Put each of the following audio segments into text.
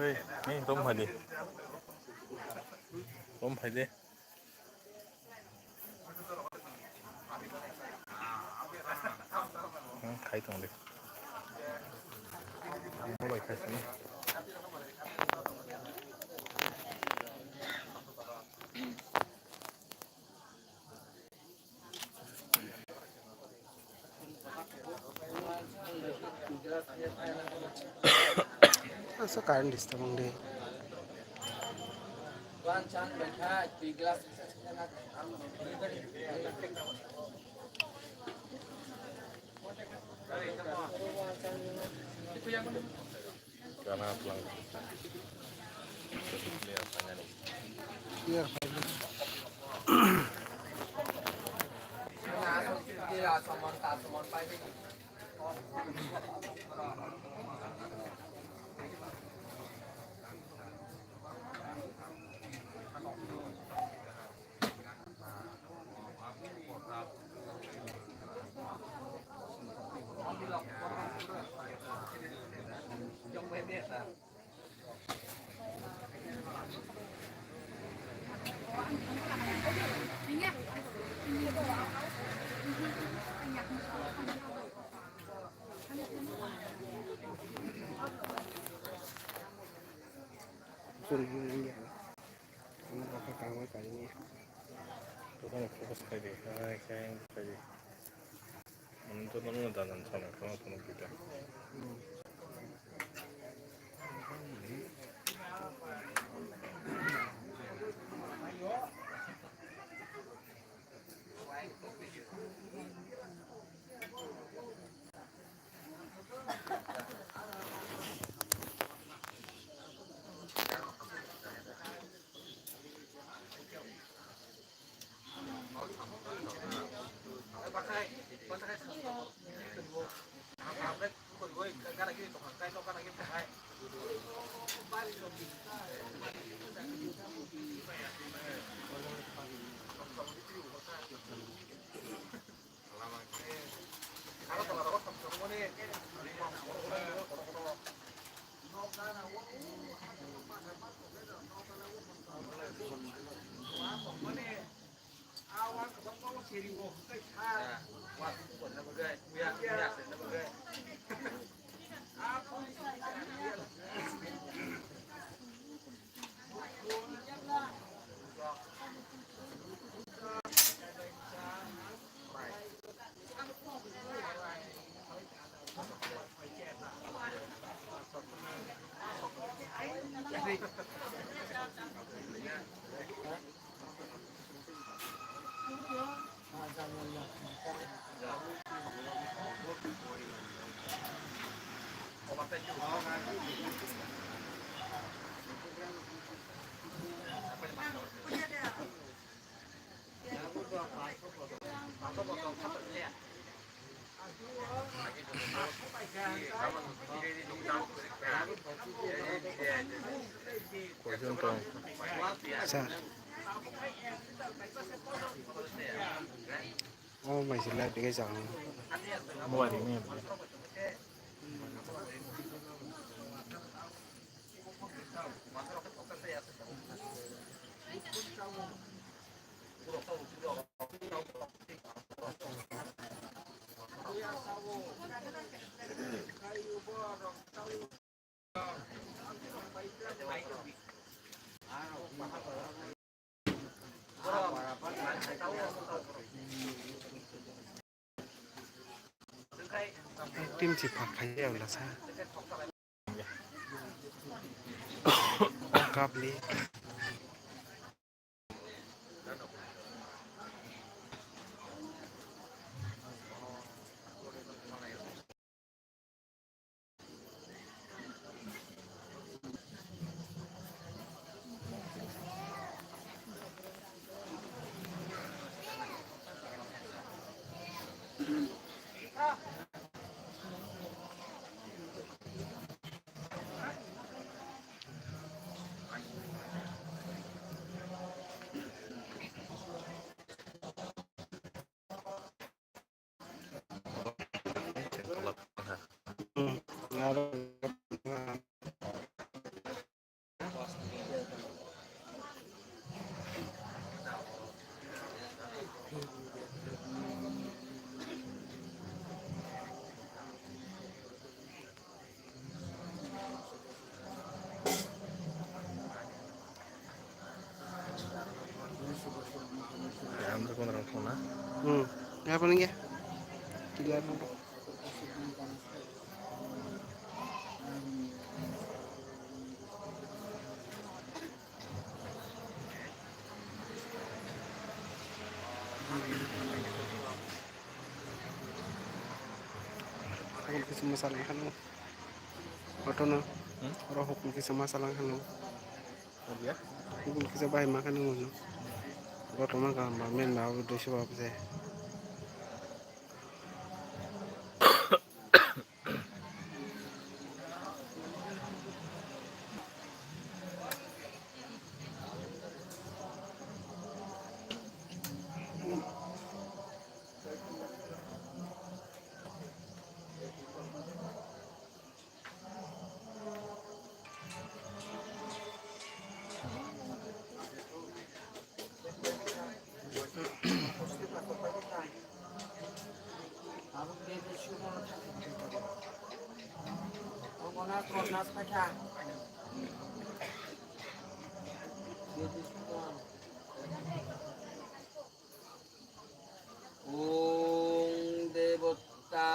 ฮ้ยนี่ต้มผัดดิต้มผัดดิไข่ตรงดิเอาไปไข่สิअसं कारण दिसतं मग ते karena pulang kelihatannya nih clear सुन हम आपका काम करेंगे 또 하나 포커스 카이디 아이 그냥 카이디 먼저 넣는다 난 처음에 그만 더 넣기다 고전동 अच्छा oh masih lihat dia jangan 뭐가 되니 tim chỉ phạt hay là sao cặp đi Sebenarnya fauna. Apa lagi? Tiga apa? Hukum kisah masalah kan? Atau no? Orang hukum kisah masalah kan? Oh ya? Hukum kisah bayi makan no? Atau makan mamen bawa udah sebab saya. Om Devata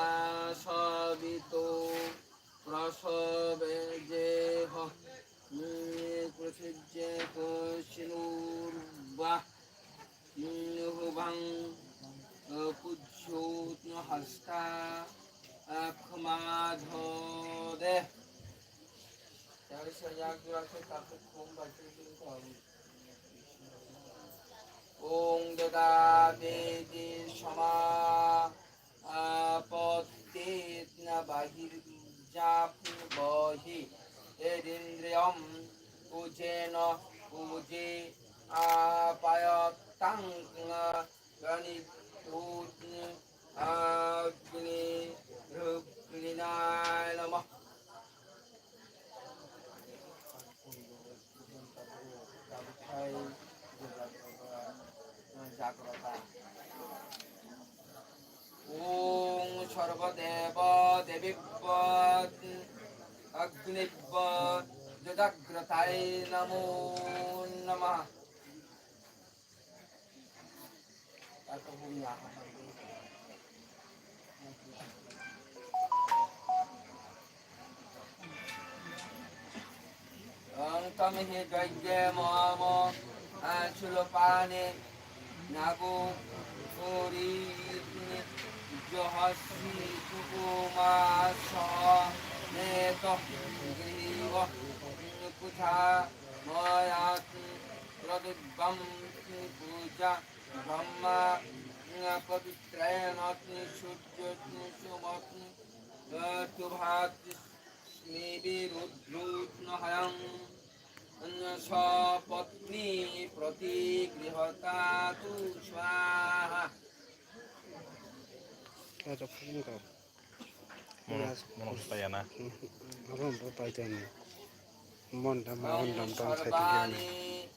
Sabito Prasave Jeho Prasije Sinurva Hubang Pujot Hasta Akmadhode Dari saya kira takut membaca itu. Om Dada Dedi Shama Apotit Nabahir Jap Bohi Edindriam Ujena Uji Apayatang Ganitut Agni Rukninai Namah Om Sarvadeva Devipad Agnipad Jadagratai Namo Namah Atau punya kami hidayah mamo Chulopane Nago Uri Johasi Tukumasa Neto Griva Kutha Mayat Pradibam Puja Brahma Pavitrayanatni Shudyatni Sumatni Tubhat Smibi Rudrutna Hayam Sapatni Pratigrihata Tu Swaha Ada pun kau. Monospayana. Orang berapa ini? Mon dan Om saya Sarvani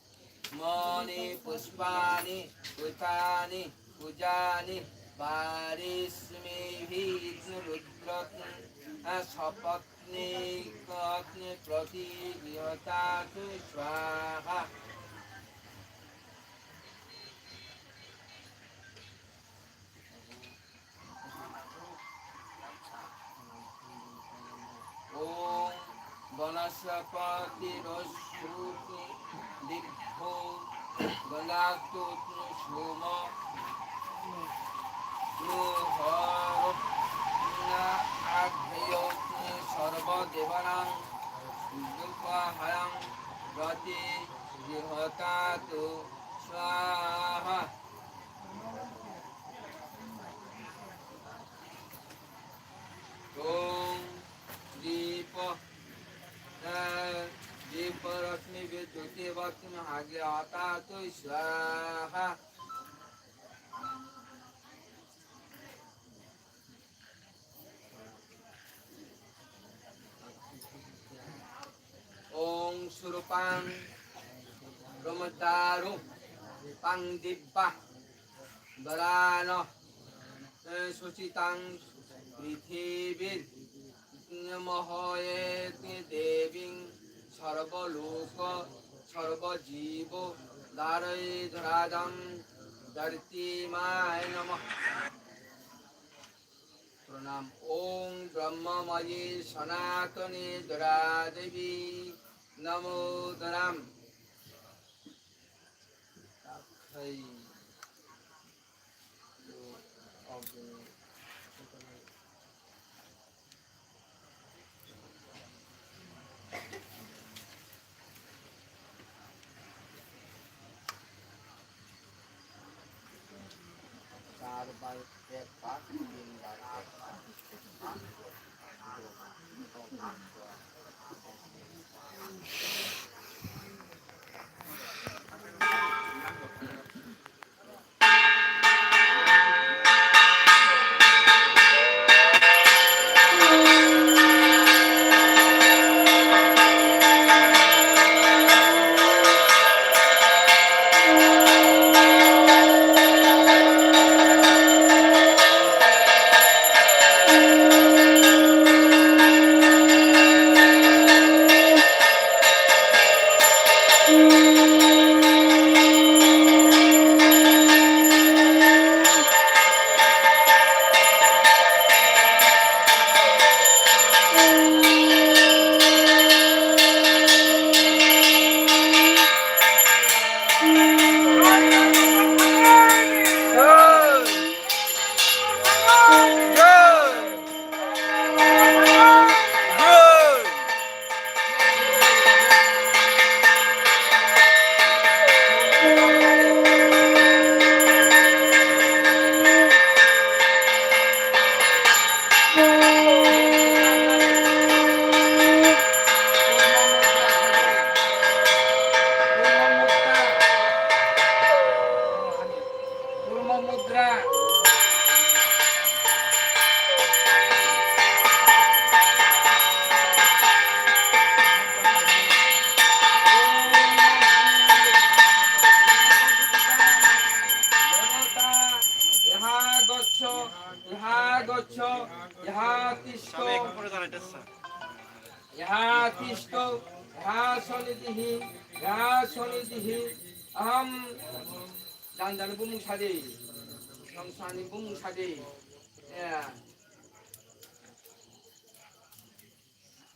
Mani Puspani Utani Pujani Parismi Vidnu Rudratni Sapatni Katni Pratigrihata Tu Swaha Om Vanasapati Rashutni Dibho Vanatutni Shuma Nuharo Na Aghayotni Sarva Devanang Dupahayang Rati Jihotatu Swaha Om Deepa Deepa Rashmi Vidyuti Vakti Hagyata Tu Swaha Om Surupang Ramadaru Pangdibba Barano Suchitang Prithivir Namahoye Deving Sarva Loka Sarva Jivo Darai Dharadam धरती my नमः प्रणाम ओम ब्रह्ममयी सनातनी दुरा देवी नमो धराम अहम dandan bumung sade samsani bumung sade ya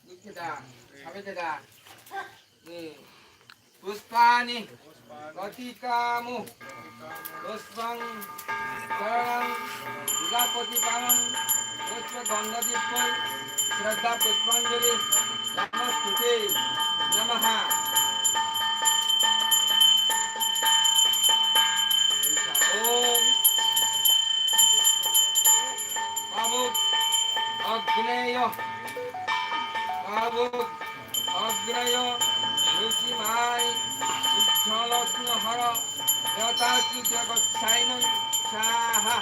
nikeda sabededa ni puspani katikamu puspang sarang dilapoti pamam pushpa gandadipal shraddha puspanjali namastute namaha ओम पावक अग्नेय रुचिमाय उज्ज्वलत्न हर यथाचि जगत्सायनं स्वाहा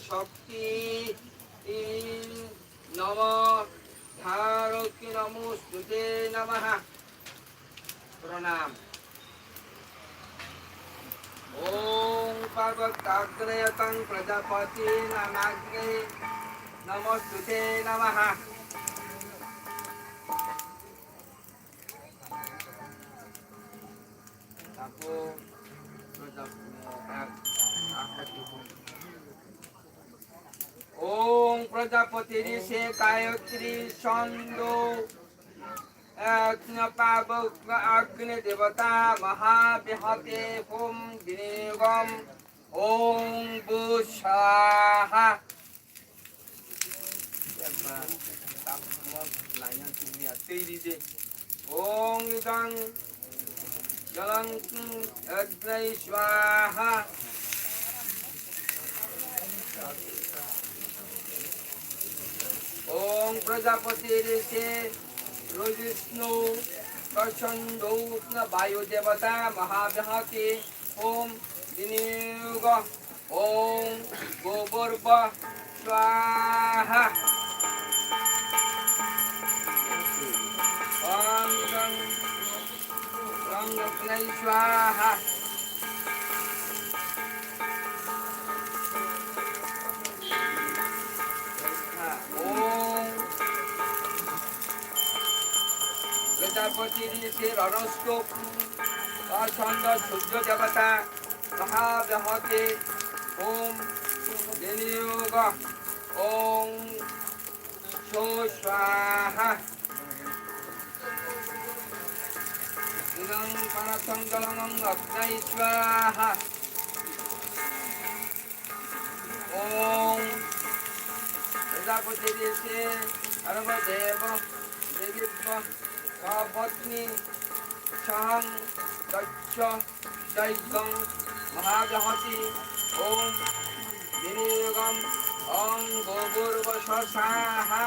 शक्ति नम धारक की नमोस्तुते नमः प्रणाम ओम पार्वताग्रयतं प्रजापति नमाग्ने नमोस्तुते नमः Aku ओम प्रजापति ऋषि गायत्री छंदो पावक अग्नि देवता महाविहते ओम दिनेगम ओम बुषाहा ओम इदं जलं अग्नि स्वाहा ओम प्रजापति ऋषि रुजिष्णु प्रचंडो वायु देवता महाविहते ओम दिनेग ओम गोबर्भ स्वाहा ओम रंग स्वाहा प्रजापति ऋषि रणस्तोप छंद सूर्य देवता महाव्यहते ओम विनियोग ओम सो स्वाहा इदं पनसं जलमं अग्नै स्वाहा ओम प्रजापति ऋषि सर्वदेव देवीत्व पत्नी सहं दक्ष दैगं महाव्यहति ओम विनियोगम ओम गोबुर्व स्वाहा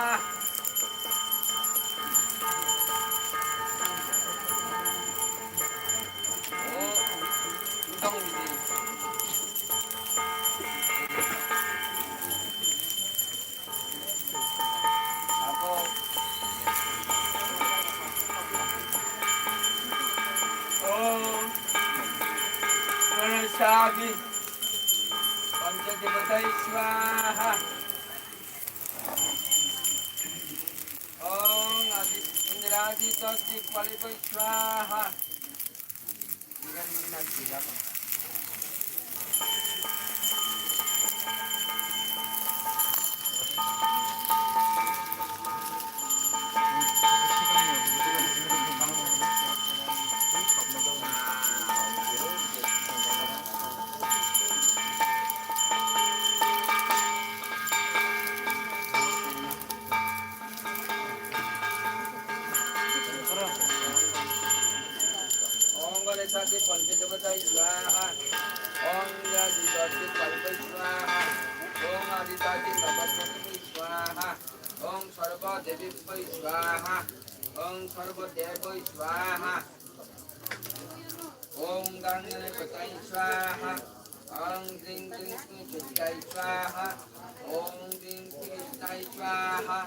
शादी पंचदेवता स्वाहा ओम आदि इंद्रादि तत्ति पलिप स्वाहा साधे पंचदेवता स्वाहा ओम आदि पलिप स्वाहा ओम आदि नवस्पति स्वाहा ओम सर्वदेवी स्वाहा ओम सर्वदेव स्वाहा ओम गंगणपतये स्वाहा ओम ह्रीं क्लीं चित्ताय स्वाहा ओम ह्रीं क्लीं चित्ताय स्वाहा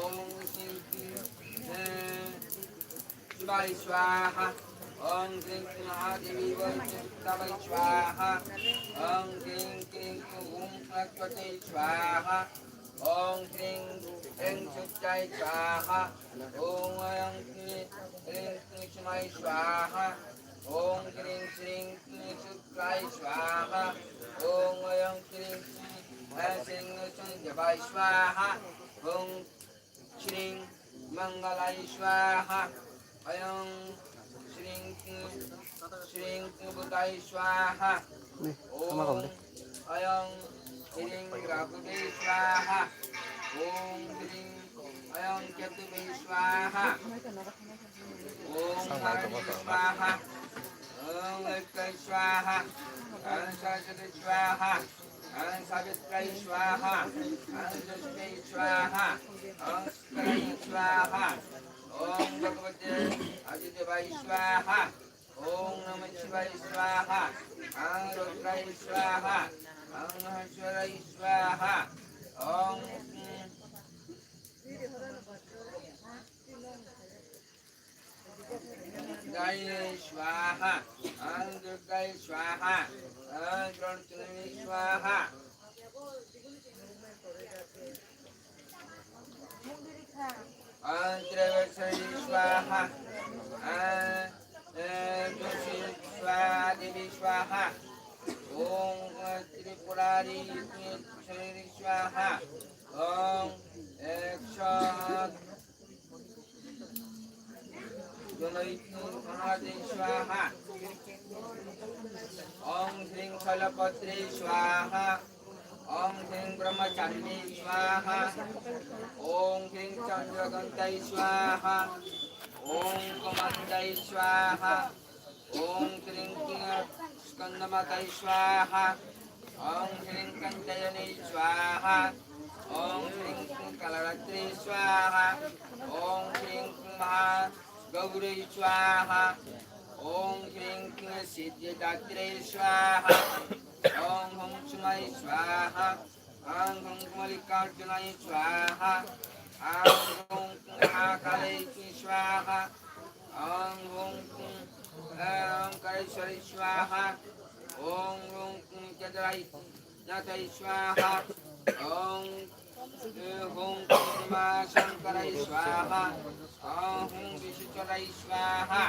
ओम ह्रीं क्लीं शिवाय स्वाहा ओम ह्रीं क्लीं महादेवी वै स्वाहा ओम ह्रीं क्लीं ओम गणपतये स्वाहा ओम ह्रीं क्लीं चित्ताय स्वाहा ओम ऐं क्लीं शिवाय स्वाहा ओम ह्रीं श्रीं क्लीं शुक्राय स्वाहा ओम ऐं क्लीं श्रीं देवाय स्वाहा ओम श्रीं मंगलाय स्वाहा ऐं श्रीं बुधाय स्वाहा ओम ऐं ह्रीं राघवे स्वाहा ओम ह्रीं ऐं केतवे स्वाहा ओम नारायण स्वाहा ओम लक्ष्मी स्वाहा ओम सरस्वती स्वाहा ओम सावित्री स्वाहा ओम लक्ष्मी स्वाहा ओम स्कंद स्वाहा ओम भगवते आदिदेवाय स्वाहा ओम नमः शिवाय स्वाहा ओम रुद्राय स्वाहा ओम महेश्वराय स्वाहा ओम Gaye Swaha, Andurgai Swaha, Andurtuni Swaha. Antravasari Swaha, Tushi Swaha, Devi Swaha, Om Tripurari Shri Swaha, Om Ekshat Gunaitin Mahadi Swaha, Om Sring Kalapatri Swaha, Om Sring Brahmachari Swaha, Om Sring Chandragantai Swaha, Om Kamandai Swaha, Om Sring Skandamatai Swaha, Om Sring Kantayani Swaha, Om Sring Kalaratri Swaha, Om Sring Maha Gauri Swaha, Om Sring Siddhidatri Swaha, Om Hum Sumai Swaha, Om Hum Malikarjunai Swaha, Om Hum Mahakalai Swaha, Om Hum Kareshwari Swaha, Om Hum Kedrai Natai Swaha, Om Hum Krishna Shankarai Swaha, Om Hum Vishwarai Swaha.